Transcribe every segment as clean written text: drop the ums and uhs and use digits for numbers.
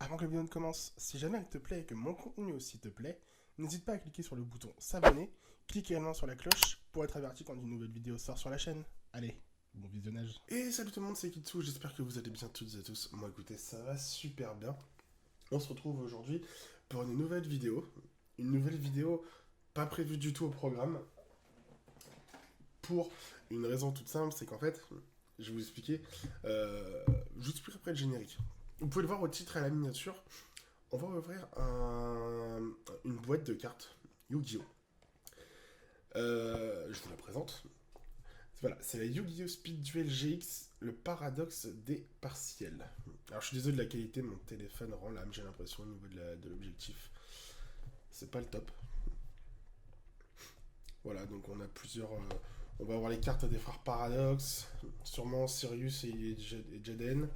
Avant que la vidéo ne commence, si jamais elle te plaît et que mon contenu aussi te plaît, n'hésite pas à cliquer sur le bouton s'abonner, clique également sur la cloche pour être averti quand une nouvelle vidéo sort sur la chaîne. Allez, bon visionnage. Et salut tout le monde, c'est Kitsu, j'espère que vous allez bien toutes et tous. Moi écoutez, ça va super bien. On se retrouve aujourd'hui pour une nouvelle vidéo. Une nouvelle vidéo pas prévue du tout au programme. Pour une raison toute simple, c'est qu'en fait, je vais vous expliquer, je vous expliquerai après le générique. Vous pouvez le voir au titre et à la miniature. On va ouvrir une boîte de cartes Yu-Gi-Oh! Je vous la présente. Voilà, c'est la Yu-Gi-Oh! Speed Duel GX, le paradoxe des partiels. Alors je suis désolé de la qualité, mon téléphone rend l'âme, j'ai l'impression, au niveau de l'objectif. C'est pas le top. Voilà, donc on a plusieurs... on va avoir les cartes des frères Paradox, sûrement Sirius et Jaden.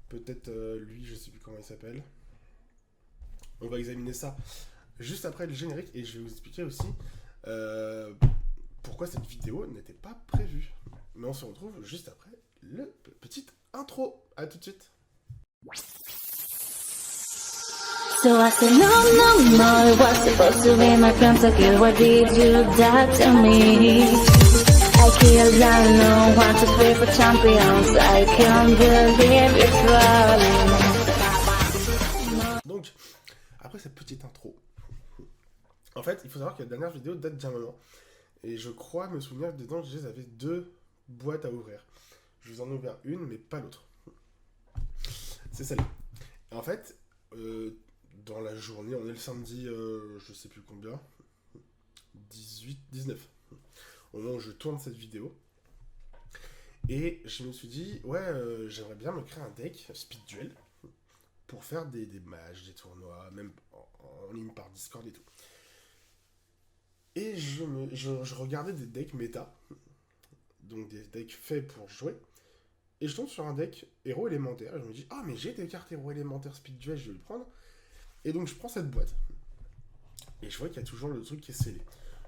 Peut-être lui, je sais plus comment il s'appelle. On va examiner ça juste après le générique et je vais vous expliquer aussi pourquoi cette vidéo n'était pas prévue. Mais on se retrouve juste après le petite intro. A tout de suite. So I said, no, no, no, it was supposed to be my friend, so kill, what did you do to me? I killed down no one to pray for champions, I can't believe it's rolling. Donc, après cette petite intro, en fait, il faut savoir que la dernière vidéo date d'un moment. Et je crois me souvenir que dedans, j'avais deux boîtes à ouvrir. Je vous en ai ouvert une, mais pas l'autre. C'est celle-là. En fait, dans la journée, on est le samedi, je sais plus combien, 18, 19, au moment où je tourne cette vidéo. Et je me suis dit, ouais, j'aimerais bien me créer un deck Speed Duel pour faire des matchs, des tournois, même en ligne par Discord et tout. Et je regardais des decks méta, donc des decks faits pour jouer, et je tombe sur un deck héros élémentaire, et je me dis, ah mais j'ai des cartes héros élémentaires Speed Duel, je vais le prendre. Et donc je prends cette boîte, et je vois qu'il y a toujours le truc qui est scellé.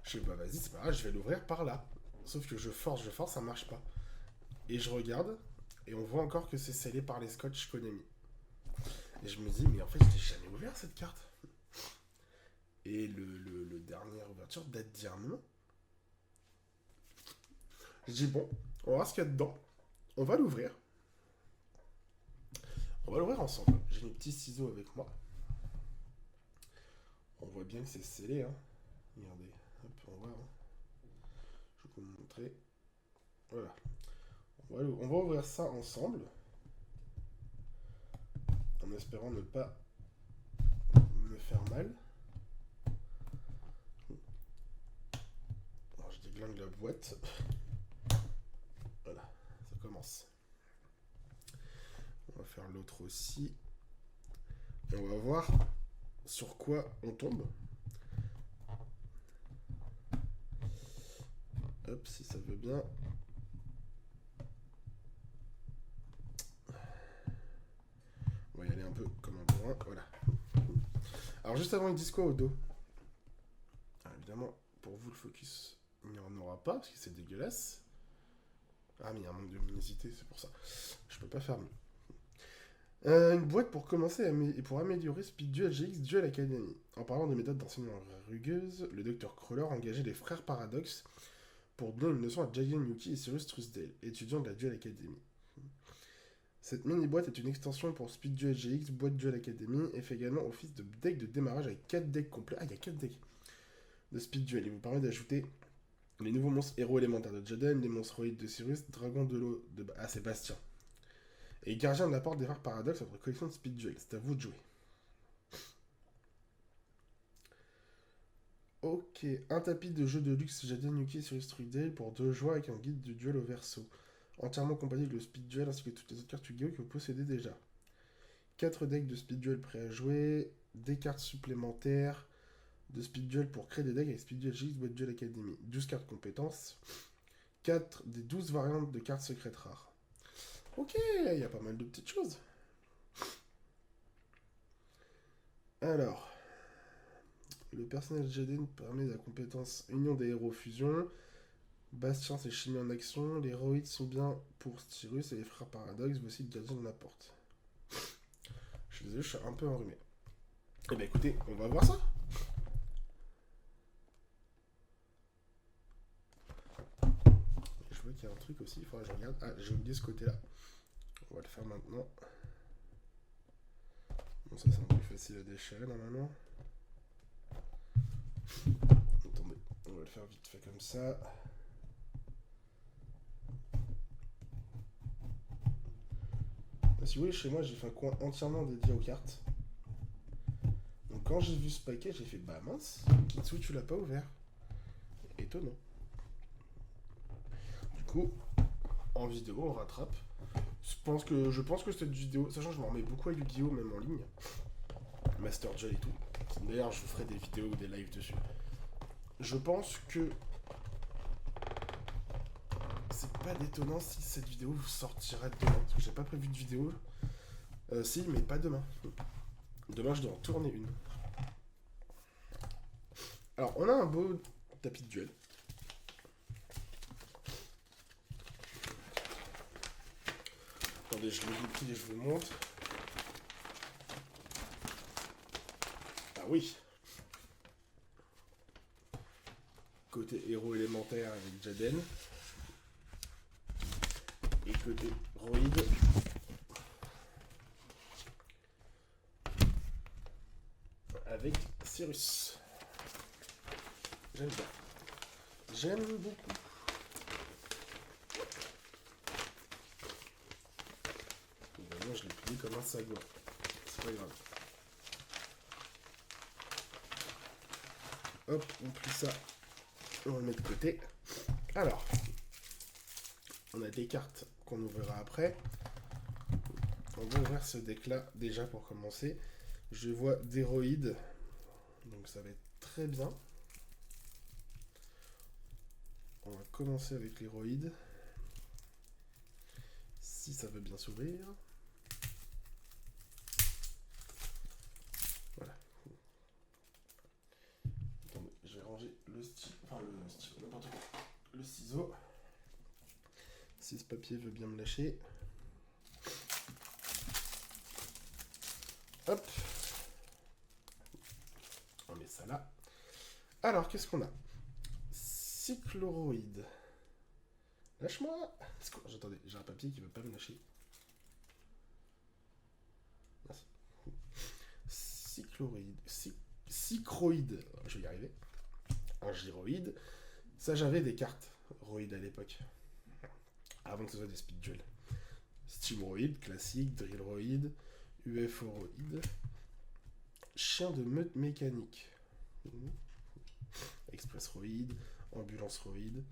Je dis, bah vas-y, c'est pas grave, je vais l'ouvrir par là. Sauf que je force, ça marche pas. Et je regarde, et on voit encore que c'est scellé par les scotch Konami. Et je me dis, mais en fait, je l'ai jamais ouvert cette carte. Et le dernière ouverture date d'hier même. Je dis, bon, on va voir ce qu'il y a dedans. On va l'ouvrir. On va l'ouvrir ensemble. J'ai mes petits ciseaux avec moi. On voit bien que c'est scellé. Hein. Regardez, hop, on voit. Hein. Je vais vous montrer. Voilà. On va ouvrir ça ensemble. En espérant ne pas me faire mal. Alors, je déglingue la boîte. Voilà, ça commence. On va faire l'autre aussi. Et on va voir sur quoi on tombe. Hop, si ça veut bien. On va y aller un peu comme un bourrin. Voilà. Alors, juste avant, ils disent quoi au dos? Alors, évidemment, pour vous, le focus, il n'y en aura pas parce que c'est dégueulasse. Ah, mais il y a un manque de luminosité, c'est pour ça. Je peux pas faire mieux. Une boîte pour commencer et pour améliorer Speed Duel GX Duel Academy. En parlant de méthodes d'enseignement rugueuses, le Dr Cruller a engagé les frères Paradox pour donner une leçon à Jagan Yuki et Cyrus Trusdale, étudiants de la Duel Academy. Cette mini-boîte est une extension pour Speed Duel GX, boîte Duel Academy, et fait également office de deck de démarrage avec 4 decks complets. Ah, il y a 4 decks de Speed Duel. Il vous permet d'ajouter les nouveaux monstres héros élémentaires de Jaden, les monstres héroïdes de Cyrus, dragon de l'eau de... Ah, c'est Bastien. Et gardien de la porte des frères Paradox, votre collection de Speed Duel. C'est à vous de jouer. Ok, un tapis de jeu de luxe Jaden Yuki sur Strudel pour 2 joueurs avec un guide de duel au verso. Entièrement compatible de Speed Duel ainsi que toutes les autres cartes Yu-Gi-Oh! Que vous possédez déjà. 4 decks de Speed Duel prêts à jouer, des cartes supplémentaires de Speed Duel pour créer des decks avec Speed Duel GX Boîte Duel Academy. 12 cartes compétences, 4 des 12 variantes de cartes secrètes rares. Ok, il y a pas mal de petites choses. Alors, le personnage Jaden permet la compétence Union des héros fusion. Bastien, c'est chimie en action. Les héroïdes sont bien pour Styrus et les frères Paradox. Voici le gardien de la porte. Je suis désolé, je suis un peu enrhumé. Eh ben écoutez, on va voir ça. Je vois qu'il y a un truc aussi, il faudra que je regarde. Ah, j'ai oublié ce côté-là. On va le faire maintenant. Bon, ça c'est un peu plus facile à déchirer normalement. Attendez, on va le faire vite fait comme ça. Si vous voulez, chez moi, j'ai fait un coin entièrement dédié aux cartes. Donc quand j'ai vu ce paquet, j'ai fait bah mince, Kitsu, tu l'as pas ouvert. Étonnant. Du coup, en vidéo, on rattrape. Je pense que cette vidéo, sachant que je m'en remets beaucoup à Yu-Gi-Oh! Même en ligne, Master Duel et tout. D'ailleurs, je vous ferai des vidéos ou des lives dessus. Je pense que c'est pas détonnant si cette vidéo vous sortira demain. Parce que j'ai pas prévu de vidéo. Si, mais pas demain. Demain, je dois en tourner une. Alors, on a un beau tapis de duel. Attendez, je le déplie et je vous le montre. Ah oui. Côté héros élémentaire avec Jaden. Et côté Roïd. Avec Cyrus. J'aime bien. J'aime beaucoup. Évidemment, je l'ai plié comme un sagouin. C'est pas grave. Hop, on plie ça. On le met de côté. Alors, on a des cartes qu'on ouvrira après. On va ouvrir ce deck-là déjà pour commencer. Je vois d'héroïdes. Donc ça va être très bien. On va commencer avec l'héroïde. Si ça veut bien s'ouvrir. Voilà. Attendez, je vais ranger le stylo. Enfin le stylo, n'importe quoi. Le ciseau. Si ce papier veut bien me lâcher. Hop. On met ça là. Alors, qu'est-ce qu'on a? Cycloroïde. Lâche-moi. Attendez, j'ai un papier qui veut pas me lâcher. Merci. Cycloroïde. Cycroïde. Je vais y arriver. Un gyroïde. Ça, j'avais des cartes roïdes à l'époque. Avant que ce soit des speed duels. Steamroïde, classique, drillroïde, UFOroïde. Chien de meute mécanique. Expressroïde, ambulanceroïde.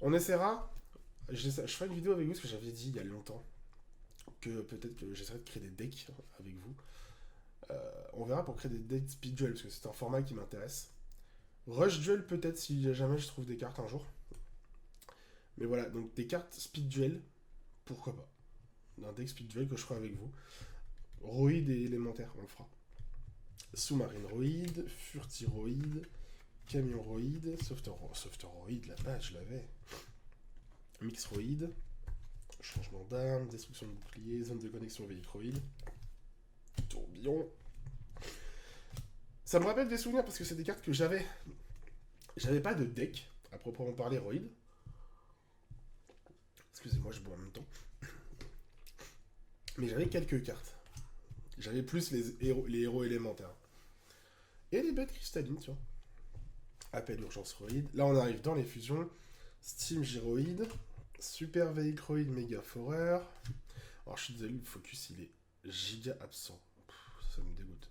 On essaiera. Je ferai une vidéo avec vous, ce que j'avais dit il y a longtemps. Que peut-être que j'essaierai de créer des decks avec vous. On verra pour créer des decks speed duel, parce que c'est un format qui m'intéresse. Rush duel peut-être si jamais je trouve des cartes un jour. Mais voilà, donc des cartes speed duel, pourquoi pas. Un deck speed duel que je ferai avec vous. Roïde et élémentaire, on le fera. Sous-marine roïde, furtiroïde, camion roïde, softoroïde, la page, je l'avais. Mixroïde, changement d'arme, destruction de bouclier, zone de connexion véhicroïde, tourbillon. Ça me rappelle des souvenirs parce que c'est des cartes que j'avais. J'avais pas de deck, à proprement parler, roïde. Excusez-moi, je bois en même temps. Mais j'avais quelques cartes. J'avais plus les héros élémentaires. Et les bêtes cristallines, tu vois. Appel urgence roïde. Là, on arrive dans les fusions. Steam gyroïde. Super véhicroïde méga forer. Alors, je suis désolé, le focus, il est giga absent. Ça me dégoûte.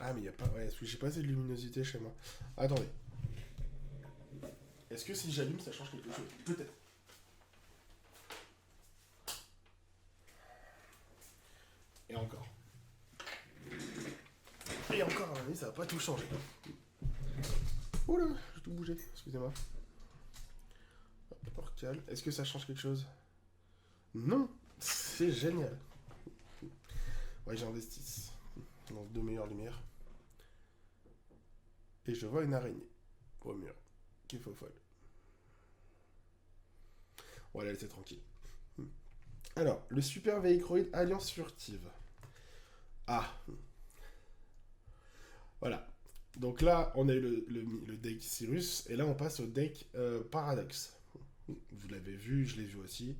Ah, mais il n'y a pas... Ouais, parce que j'ai pas assez de luminosité chez moi. Attendez. Est-ce que si j'allume, ça change quelque chose? Peut-être. Et encore. Et encore, à mon avis, ça va pas tout changer. Oula, j'ai tout bougé, excusez-moi. Porcal, est-ce que ça change quelque chose? Non, c'est génial. Ouais, j'investis dans de meilleures lumières. Et je vois une araignée au mur qui est faux folle. On va la laisser tranquille. Alors, le Super Véhicroïde Alliance Furtive. Ah. Voilà. Donc là, on a eu le deck Cyrus, et là, on passe au deck Paradox. Vous l'avez vu, je l'ai vu aussi.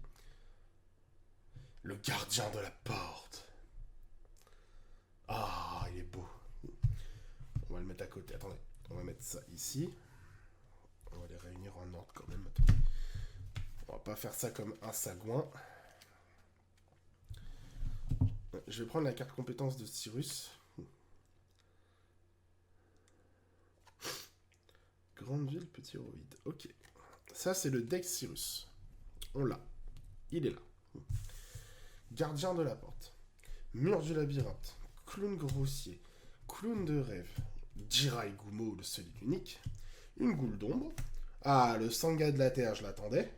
Le gardien de la porte. Ah, il est beau. On va le mettre à côté. Attendez, on va mettre ça ici. On va les réunir en ordre quand même. Attendez. On va pas faire ça comme un sagouin. Je vais prendre la carte compétence de Cyrus. Grande ville, petit héroïde. Ok. Ça, c'est le deck Cyrus. On l'a. Il est là. Gardien de la porte. Mur du labyrinthe. Clown grossier. Clown de rêve. Jirai Gumo, le seul et unique. Une goule d'ombre. Ah, le Sangha de la Terre, je l'attendais.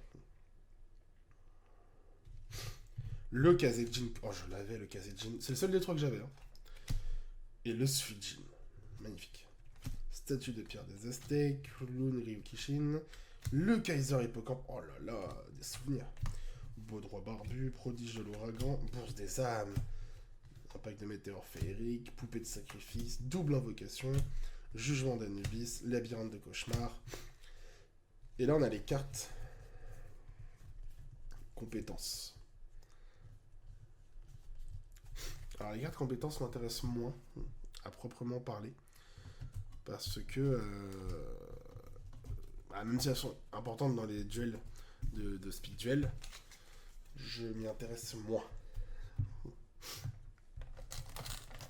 Le Kazejin. Oh, je l'avais, le Kazejin. C'est le seul des trois que j'avais. Hein. Et le Suijin. Magnifique. Statue de pierre des Aztèques. Clown Ryukishin. Le Kaiser Hippocampe. Oh là là, des souvenirs. Baudroie barbu. Prodige de l'ouragan. Bourse des âmes. Impact de météores féeriques. Poupée de sacrifice. Double invocation. Jugement d'Anubis. Labyrinthe de cauchemar. Et là, on a les cartes compétences. Alors, les cartes compétences m'intéressent moins, à proprement parler. Parce que, même si elles sont importantes dans les duels de speed duel, je m'y intéresse moins.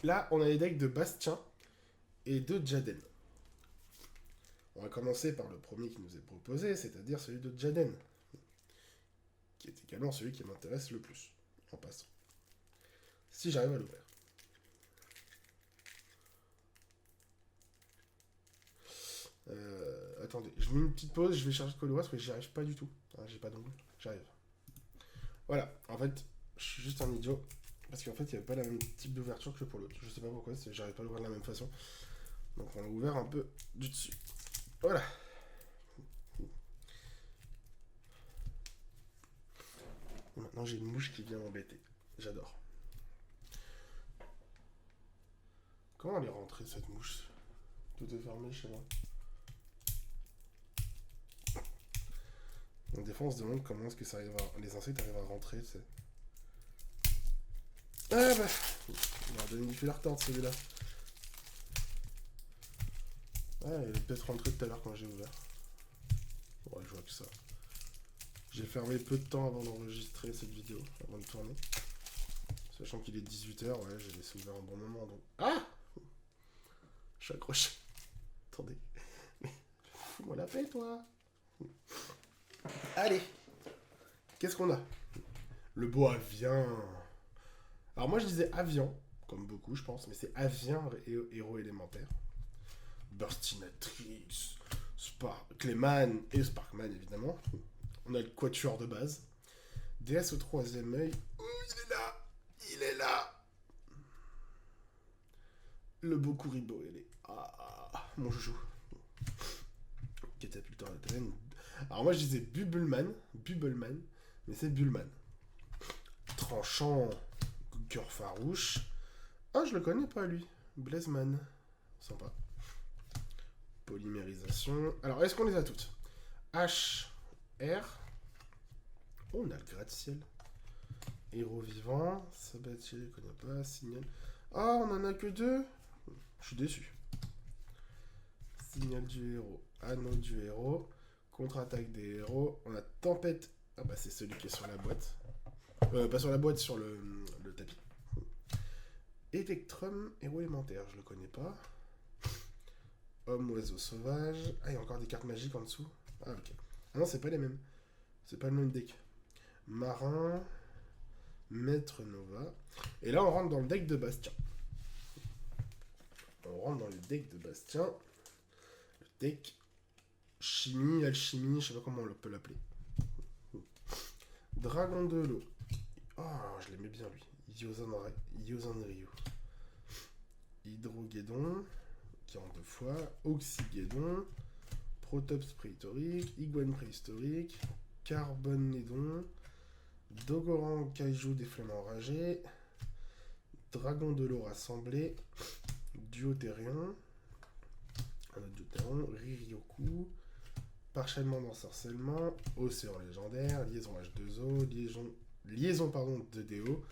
Là, on a les decks de Bastien et de Jaden. On va commencer par le premier qui nous est proposé, c'est-à-dire celui de Jaden, qui est également celui qui m'intéresse le plus, en passant. Si j'arrive à l'ouvrir. Attendez, je mets une petite pause, je vais chercher le coloris parce que j'y arrive pas du tout. Ah, j'ai pas d'ongle, j'arrive. Voilà, en fait, je suis juste un idiot. Parce qu'en fait, il n'y avait pas le même type d'ouverture que pour l'autre. Je sais pas pourquoi, j'arrive pas à l'ouvrir de la même façon. Donc on l'a ouvert un peu du dessus. Voilà. Et maintenant j'ai une mouche qui vient m'embêter. J'adore. Comment elle est rentrée cette mouche? Tout est fermé chez moi. Donc des fois on se demande comment est-ce que ça arrive à... les insectes arrivent à rentrer, tu sais. Ah bah, il m'a donné du la retorde celui-là. Ah, il est peut-être rentré tout à l'heure quand j'ai ouvert. Ouais, je vois que ça. J'ai fermé peu de temps avant d'enregistrer cette vidéo, avant de tourner. Sachant qu'il est 18h, ouais, j'ai laissé ouvert un bon moment, donc... Ah! Je suis accroché. Attendez. Mais, fous-moi la paix, toi! Allez! Qu'est-ce qu'on a? Le beau Avien. Alors moi je disais Avian, comme beaucoup je pense, mais c'est Avien héros élémentaire. Burstinatrix, Clayman et Sparkman évidemment. On a le quatuor de base. DS au troisième œil. Oh, il est là! Il est là! Le beau Kuribo, il est... Ah, mon joujou. Catapulte à la traîne. Alors moi je disais Bubbleman, mais c'est Bullman. Tranchant, cœur farouche. Ah, je le connais pas lui. Blazeman. Sympa. Polymérisation. Alors, est-ce qu'on les a toutes? H, R. Oh, on a le gratte-ciel. Héros vivant. Sabatier, je connais pas. Signal. Ah, on en a que deux. Je suis déçu. Signal du héros. Anneau du héros. Contre-attaque des héros. On a tempête. Ah bah c'est celui qui est sur la boîte. Pas sur la boîte, sur le tapis. Electrum, héros élémentaire, je le connais pas. Homme, oiseau sauvage. Ah, il y a encore des cartes magiques en dessous. Ah, ok. Ah non, c'est pas les mêmes. C'est pas le même deck. Marin. Maître Nova. Et là, on rentre dans le deck de Bastien. On rentre dans le deck de Bastien. Le deck chimie, alchimie, je sais pas comment on peut l'appeler. Dragon de l'eau. Oh, je l'aimais bien lui. Yosan Ryu. Hydroguédon, qui en deux fois. Oxyguédon. Protops préhistorique. Iguane préhistorique. Carbonédon. Dogoran Kaiju des Flammes Enragés. Dragon de l'eau rassemblé. Duotherion. Un autre Duotherion. Riryoku. Parchèvement d'ensorcellement. Océan légendaire. Liaison H2O. Liaison de Déo.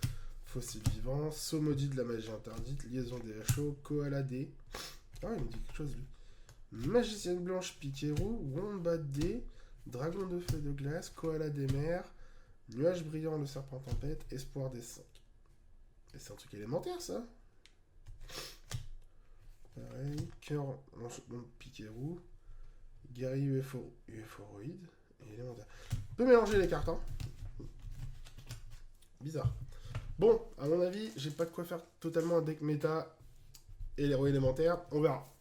Fossile vivant. Saut maudit de la magie interdite. Liaison des Réchauds. Koala D. Ah, il me dit quelque chose lui. Magicienne blanche Pikeru. Wombat D. Dragon de feu de glace. Koala des mers. Nuage brillant le serpent tempête. Espoir des 5. Et c'est un truc élémentaire ça. Pareil. Cœur en Pikeru. Guerrier UFOroïde. Et élémentaire. On peut mélanger les cartes, hein. Bizarre. Bon, à mon avis, j'ai pas de quoi faire totalement un deck méta et l'héros élémentaire. On verra.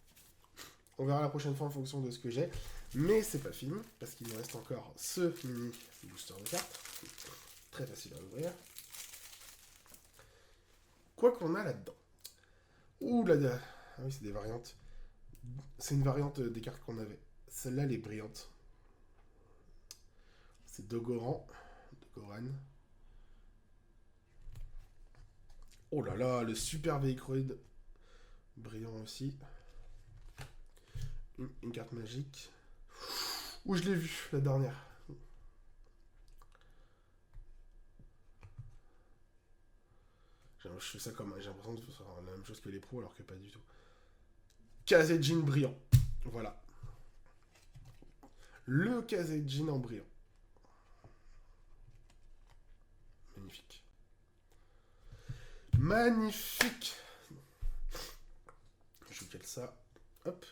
On verra la prochaine fois en fonction de ce que j'ai. Mais c'est pas fini, parce qu'il nous reste encore ce mini booster de cartes. Très facile à ouvrir. Quoi qu'on a là-dedans. Ouh là là. Ah oui, c'est des variantes. C'est une variante des cartes qu'on avait. Celle-là, elle est brillante. C'est Dogoran. Oh là là, le super véhicroïde. Brillant aussi. Une carte magique. Où je l'ai vu, la dernière. Je fais ça comme... J'ai l'impression de faire la même chose que les pros, alors que pas du tout. Kazejin brillant. Voilà. Le Kazejin en brillant. Magnifique. Magnifique. Je vous cale ça. Hop.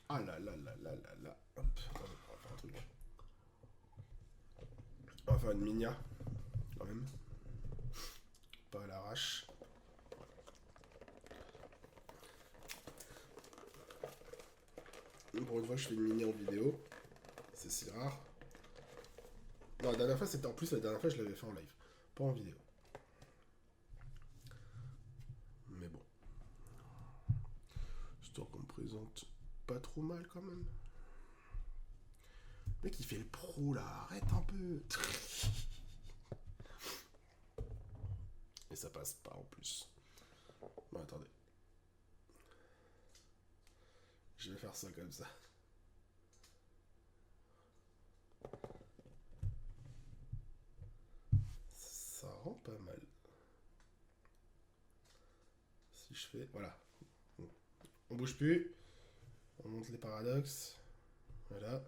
Ah là là là là là là. Hop. On va faire un truc. On va faire une minia. Quand même. Pas à l'arrache. Pour une fois, je fais une mini en vidéo. C'est si rare. Non, la dernière fois, c'était en plus, la dernière fois, je l'avais fait en live. Pas en vidéo. Mais bon. Histoire qu'on me présente pas trop mal quand même. Le mec, il fait le pro là. Arrête un peu. Et ça passe pas en plus. Bon, attendez. Je vais faire ça comme ça. Ça rend pas mal. Si je fais... Voilà. On bouge plus. On monte les paradoxes. Voilà.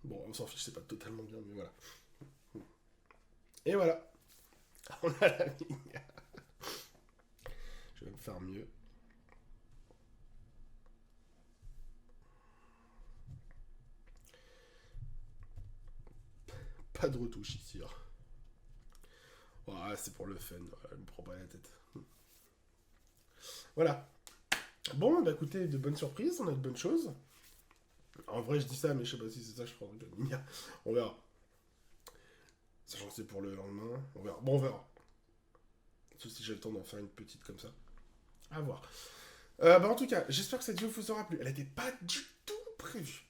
Bon, on s'en fiche, c'est pas totalement bien, mais voilà. Et voilà. On a la ligne. Je vais me faire mieux. Pas de retouche ici. Hein. Ouais, c'est pour le fun. Je me prends pas la tête. Voilà. Bon, bah écoutez, de bonnes surprises. On a de bonnes choses. En vrai, je dis ça, mais je sais pas si c'est ça, je prendrai la ligne. On verra. Sachant que c'est pour le lendemain. On verra. Bon, on verra. Sauf si j'ai le temps d'en faire une petite comme ça. À voir. Bah en tout cas, j'espère que cette vidéo vous aura plu. Elle n'était pas du tout prévue.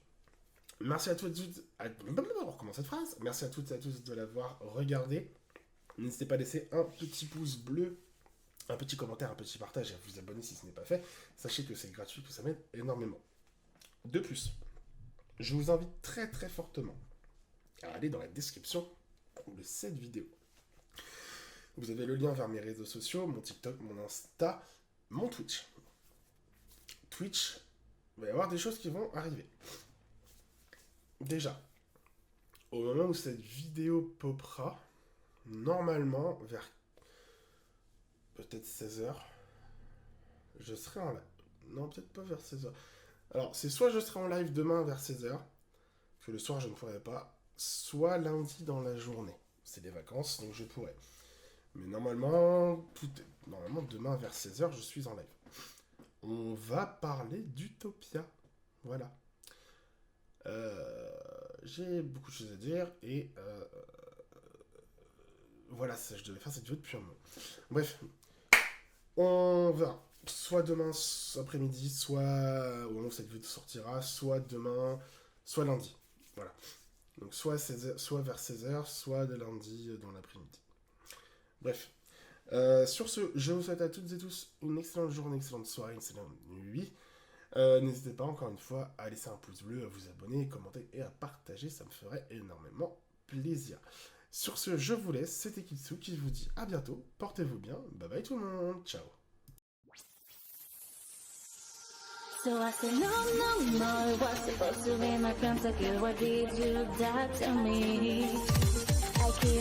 Merci à toutes et à tous. On recommence cette phrase. Merci à toutes et à tous de l'avoir regardé. N'hésitez pas à laisser un petit pouce bleu, un petit commentaire, un petit partage et à vous abonner si ce n'est pas fait. Sachez que c'est gratuit, que ça m'aide énormément. De plus, je vous invite très très fortement à aller dans la description de cette vidéo. Vous avez le lien vers mes réseaux sociaux, mon TikTok, mon Insta, mon Twitch. Twitch, il va y avoir des choses qui vont arriver. Déjà, au moment où cette vidéo popera, normalement, vers peut-être 16h, je serai en live. Non, peut-être pas vers 16h. Alors, c'est soit je serai en live demain vers 16h, que le soir je ne pourrai pas, soit lundi dans la journée. C'est des vacances, donc je pourrai. Mais normalement, normalement demain vers 16h, je suis en live. On va parler d'Utopia. Voilà. J'ai beaucoup de choses à dire et voilà, je devais faire cette vidéo depuis un moment. Bref, on verra. soit demain après-midi, soit au moment où cette vidéo sortira, soit demain, soit lundi. Voilà. Donc soit, 16 soit vers 16h, soit de lundi dans l'après-midi. Bref. Sur ce, je vous souhaite à toutes et tous une excellente journée, une excellente soirée, une excellente nuit. N'hésitez pas encore une fois à laisser un pouce bleu, à vous abonner, commenter et à partager, ça me ferait énormément plaisir. Sur ce, je vous laisse, c'était Kitsu qui vous dit à bientôt, portez-vous bien, bye bye tout le monde, ciao. So I said, no, no, no, it was supposed to be my pentakill. Why did you do that to me?